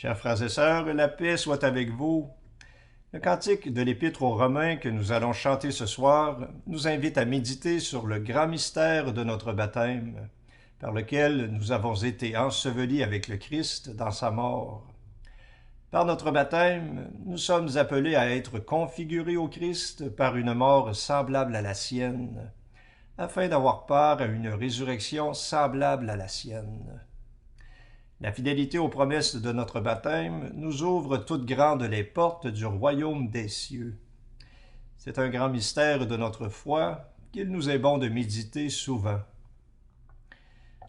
Chers frères et sœurs, la paix soit avec vous. Le cantique de l'Épître aux Romains que nous allons chanter ce soir nous invite à méditer sur le grand mystère de notre baptême, par lequel nous avons été ensevelis avec le Christ dans sa mort. Par notre baptême, nous sommes appelés à être configurés au Christ par une mort semblable à la sienne, afin d'avoir part à une résurrection semblable à la sienne. La fidélité aux promesses de notre baptême nous ouvre toutes grandes les portes du royaume des cieux. C'est un grand mystère de notre foi qu'il nous est bon de méditer souvent.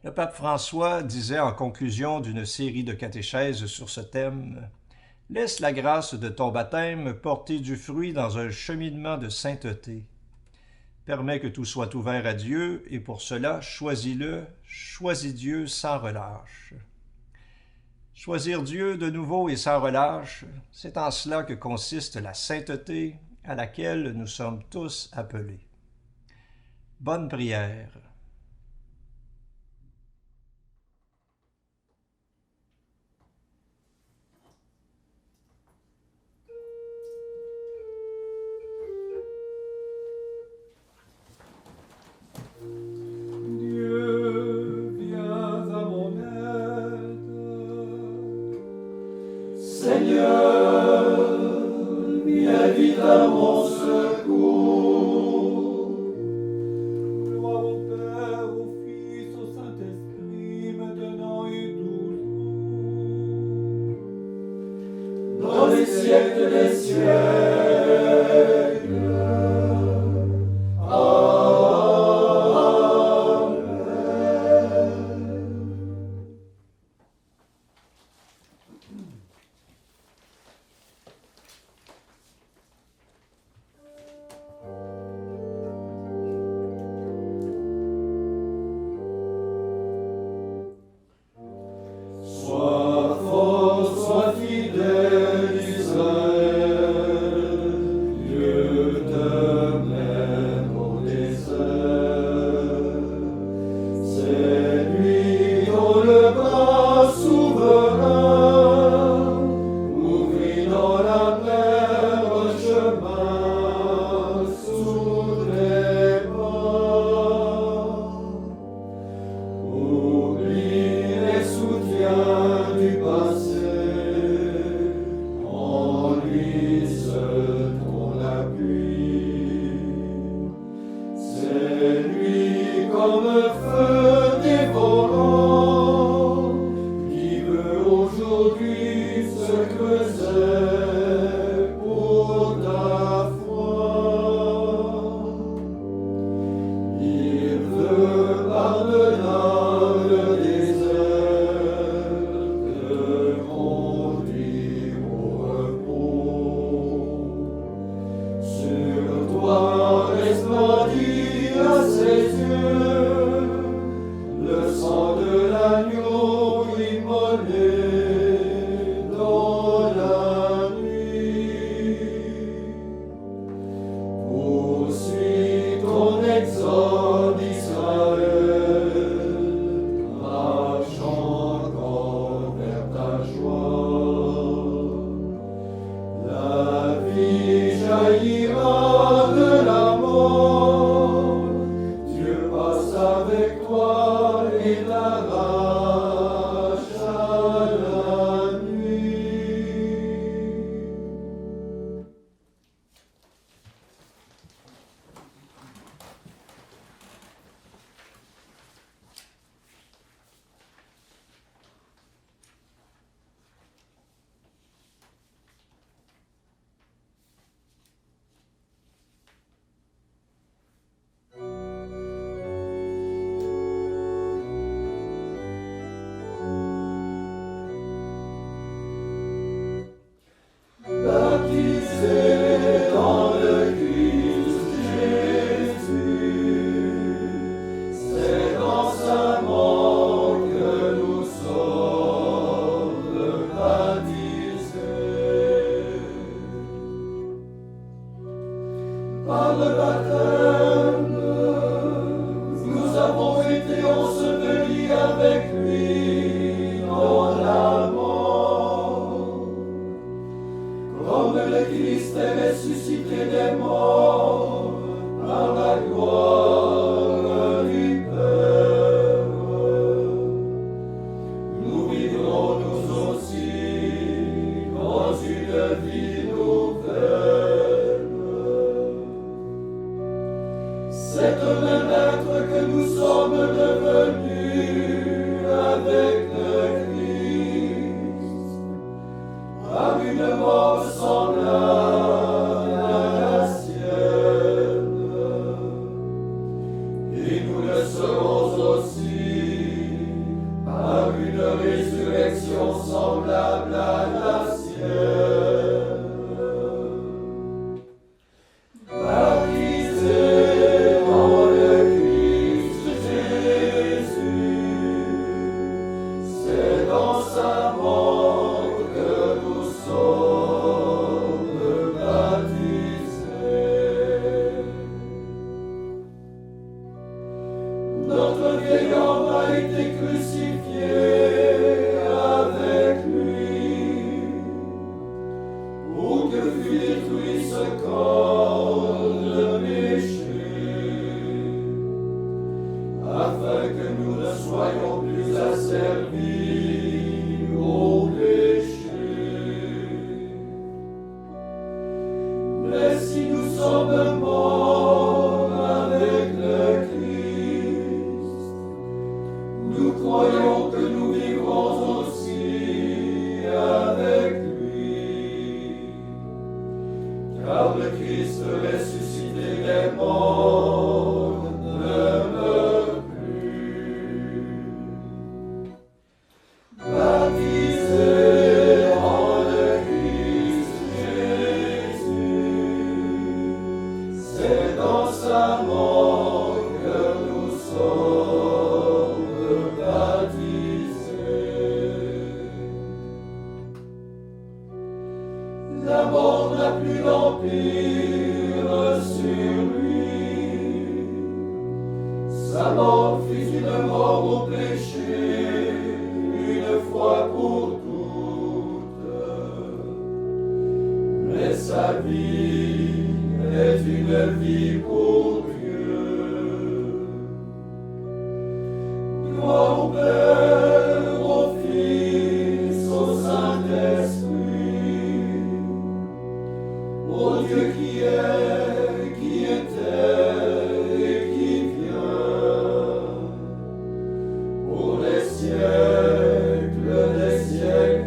Le pape François disait en conclusion d'une série de catéchèses sur ce thème: « Laisse la grâce de ton baptême porter du fruit dans un cheminement de sainteté. Permets que tout soit ouvert à Dieu et pour cela, choisis-le, choisis Dieu sans relâche. » Choisir Dieu de nouveau et sans relâche, c'est en cela que consiste la sainteté à laquelle nous sommes tous appelés. Bonne prière. Dieu, viens à mon aide. Seigneur, viens vite à mon secours. Gloire au Père, au Fils, au Saint-Esprit, maintenant et toujours, dans les siècles des siècles. Sois fort, sois fidèle, Israël, Dieu te mène au désert. C'est lui dont le bras souverain ouvrit dans la mer un chemin sous les pas. Oublie les soutiens du passé, en lui seul ton appui. C'est lui comme un feu dévorant qui veut aujourd'hui se creuser pour ta foi. Il veut par-delà le désert te ressuscité des morts par la gloire du Père. Nous vivrons nous aussi dans une vie nouvelle. Cette même être que nous sommes devenus avec le Christ, par une mort semblable à la sienne, et nous le serons aussi par une résurrection semblable à la sienne. Baptisés en le Christ Jésus, c'est dans sa mort que nous sommes baptisés. Notre vieil homme a été crucifié avec lui, pour que fût détruit ce corps de péché, afin que nous ne soyons plus asservis au péché. Mais si nous sommes morts avec le Christ, nous croyons que nous vivrons aussi avec lui, car le Christ ressuscité des morts ne meurt plus. Baptisés en le Christ Jésus, c'est dans sa mort que nous sommes baptisés. La mort n'a plus d'empire sur lui. Sa mort fut une mort au péché, une fois pour toutes. Mais sa vie est une vie pour Dieu. Gloire au Père, au Fils, au Saint-Esprit, au Dieu qui est, qui était et qui vient, pour les siècles des siècles.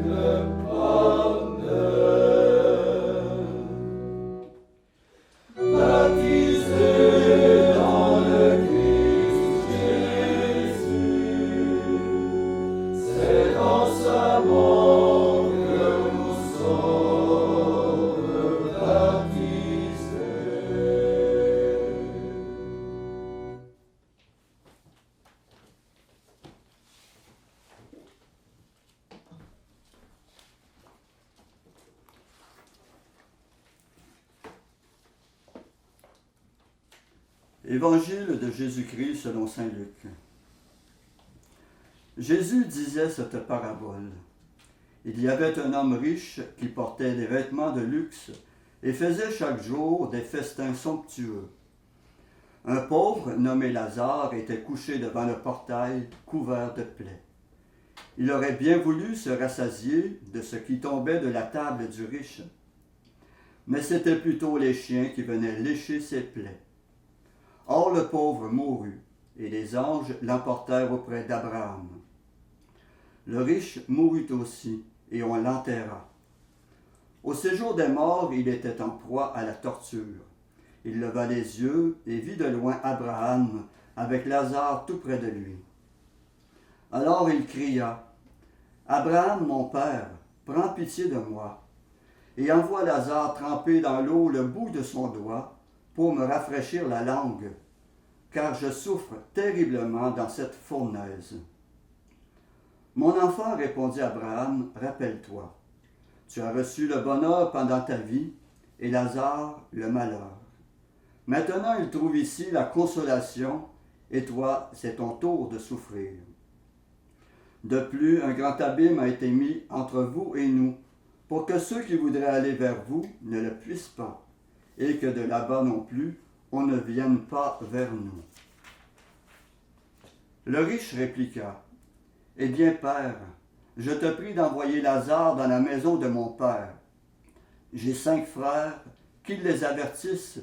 Amen. Baptisés dans le Christ Jésus, c'est dans sa mort que nous sommes baptisés. Évangile de Jésus-Christ selon saint Luc. Jésus disait cette parabole. Il y avait un homme riche qui portait des vêtements de luxe et faisait chaque jour des festins somptueux. Un pauvre nommé Lazare était couché devant le portail couvert de plaies. Il aurait bien voulu se rassasier de ce qui tombait de la table du riche, mais c'étaient plutôt les chiens qui venaient lécher ses plaies. Or le pauvre mourut, et les anges l'emportèrent auprès d'Abraham. Le riche mourut aussi, et on l'enterra. Au séjour des morts, il était en proie à la torture. Il leva les yeux et vit de loin Abraham avec Lazare tout près de lui. Alors il cria, « Abraham, mon père, prends pitié de moi, et envoie Lazare tremper dans l'eau le bout de son doigt pour me rafraîchir la langue, car je souffre terriblement dans cette fournaise. » Mon enfant, répondit Abraham, rappelle-toi, tu as reçu le bonheur pendant ta vie, et Lazare le malheur. Maintenant, il trouve ici la consolation, et toi, c'est ton tour de souffrir. De plus, un grand abîme a été mis entre vous et nous, pour que ceux qui voudraient aller vers vous ne le puissent pas, et que de là-bas non plus, on ne vienne pas vers nous. Le riche répliqua, « Eh bien, Père, je te prie d'envoyer Lazare dans la maison de mon Père. J'ai 5 frères, qu'ils les avertissent,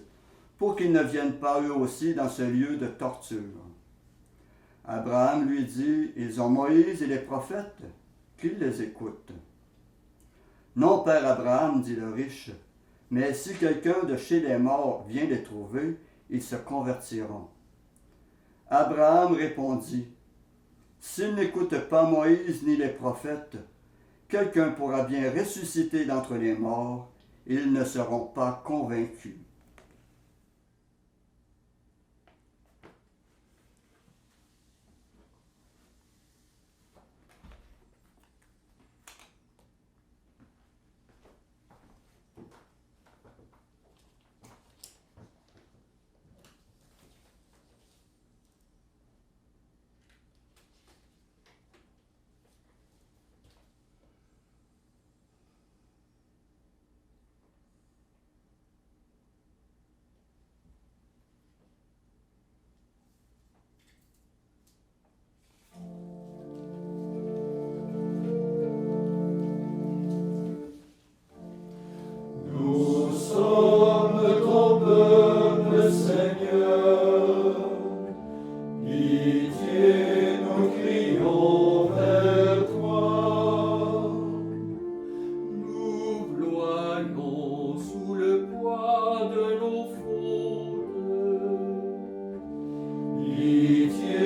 pour qu'ils ne viennent pas eux aussi dans ce lieu de torture. » Abraham lui dit, « Ils ont Moïse et les prophètes, qu'ils les écoutent. » « Non, Père Abraham, dit le riche, mais si quelqu'un de chez les morts vient les trouver, ils se convertiront. » Abraham répondit, « S'ils n'écoutent pas Moïse ni les prophètes, quelqu'un pourra bien ressusciter d'entre les morts, ils ne seront pas convaincus. » Nous sommes ton peuple, Seigneur. Pitié, nous crions vers toi. Nous ployons sous le poids de nos fautes. Pitié,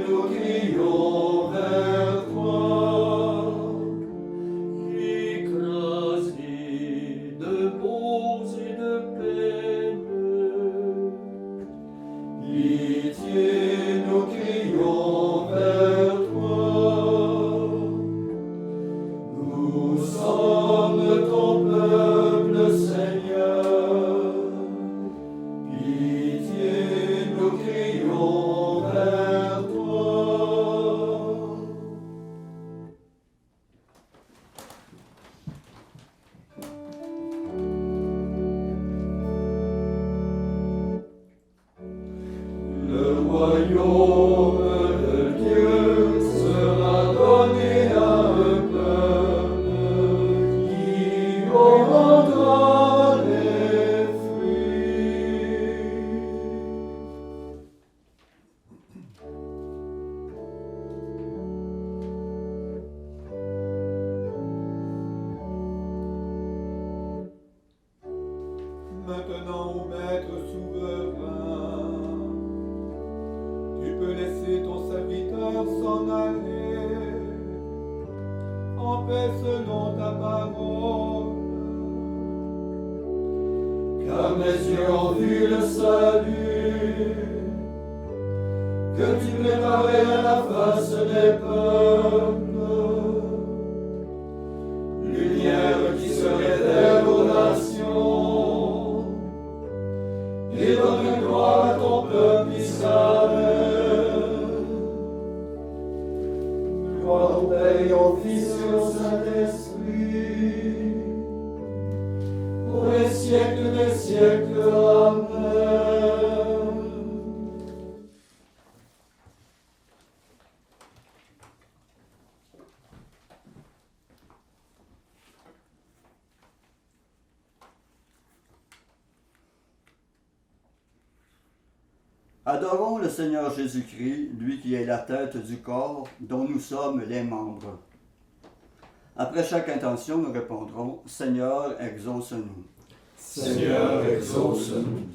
nous crions vers toi. Écrasés de maux et de peines. Pitié, nous crions vers toi. Nous sommes ton peuple, Seigneur. Pitié, nous crions vers toi. Le royaume de Dieu sera donné à un peuple qui aura les fruits. Maintenant, ô Maître souverain, tu peux laisser ton serviteur s'en aller en paix selon ta parole. Car mes yeux ont vu le salut que tu préparais à la face des peuples, lumière qui se révèle aux nations et donne gloire à ton peuple Israël. Gloire au Père et au Fils et au Saint-Esprit, pour les siècles des siècles. Amen. Adorons le Seigneur Jésus-Christ, lui qui est la tête du corps, dont nous sommes les membres. Après chaque intention, nous répondrons, Seigneur, exauce-nous. Seigneur, exauce-nous.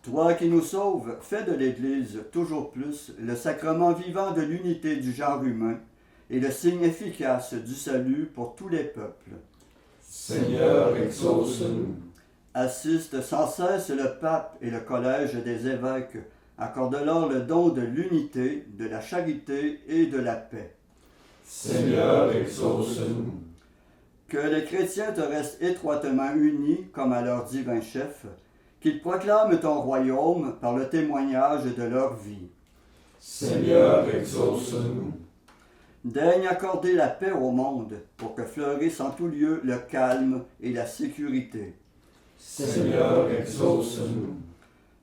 Toi qui nous sauves, fais de l'Église toujours plus le sacrement vivant de l'unité du genre humain et le signe efficace du salut pour tous les peuples. Seigneur, exauce-nous. Assiste sans cesse le pape et le collège des évêques, accorde-leur le don de l'unité, de la charité et de la paix. Seigneur, exauce-nous. Que les chrétiens te restent étroitement unis comme à leur divin chef, qu'ils proclament ton royaume par le témoignage de leur vie. Seigneur, exauce-nous. Daigne accorder la paix au monde pour que fleurisse en tout lieu le calme et la sécurité. Seigneur, exauce-nous.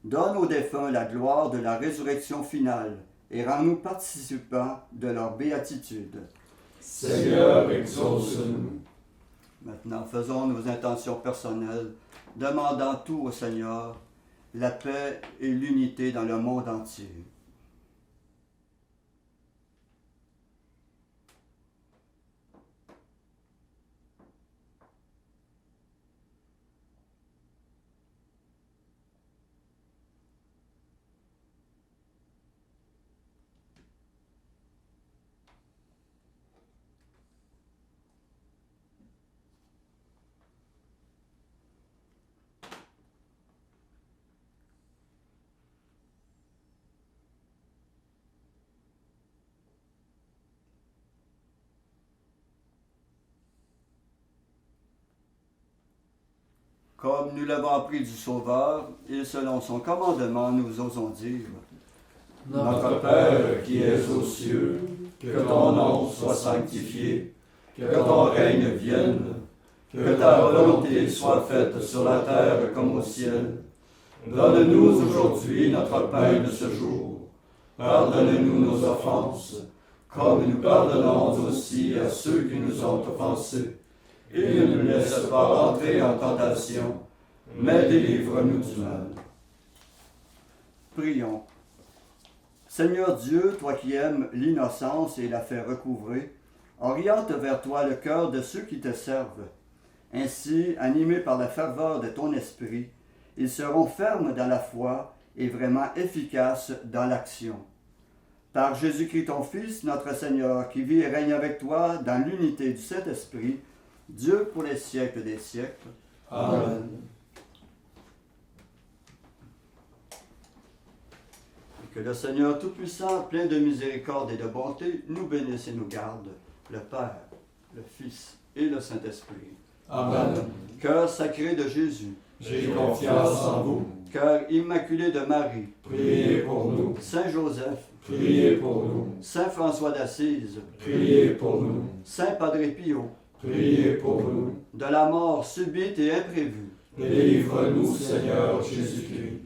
Donne aux défunts la gloire de la résurrection finale et rends-nous participants de leur béatitude. Seigneur, exauce-nous. Maintenant, faisons nos intentions personnelles, demandant tout au Seigneur, la paix et l'unité dans le monde entier. Comme nous l'avons appris du Sauveur, et selon son commandement, nous osons dire: Notre Père qui es aux cieux, que ton nom soit sanctifié, que ton règne vienne, que ta volonté soit faite sur la terre comme au ciel. Donne-nous aujourd'hui notre pain de ce jour. Pardonne-nous nos offenses, comme nous pardonnons aussi à ceux qui nous ont offensés. Et ne nous laisse pas entrer en tentation, mais délivre-nous du mal. Prions. Seigneur Dieu, toi qui aimes l'innocence et la fais recouvrer, oriente vers toi le cœur de ceux qui te servent. Ainsi, animés par la ferveur de ton esprit, ils seront fermes dans la foi et vraiment efficaces dans l'action. Par Jésus-Christ ton Fils, notre Seigneur, qui vit et règne avec toi dans l'unité du Saint-Esprit, Dieu pour les siècles des siècles. Amen. Que le Seigneur Tout-Puissant, plein de miséricorde et de bonté, nous bénisse et nous garde, le Père, le Fils et le Saint-Esprit. Amen. Cœur sacré de Jésus, J'ai confiance en vous. cœur immaculé de Marie, Priez pour nous. Saint Joseph, Priez pour nous. Saint François d'Assise, Priez pour nous. Saint Padre Pio, Priez pour nous. de la mort subite et imprévue, Délivre-nous, Seigneur Jésus-Christ.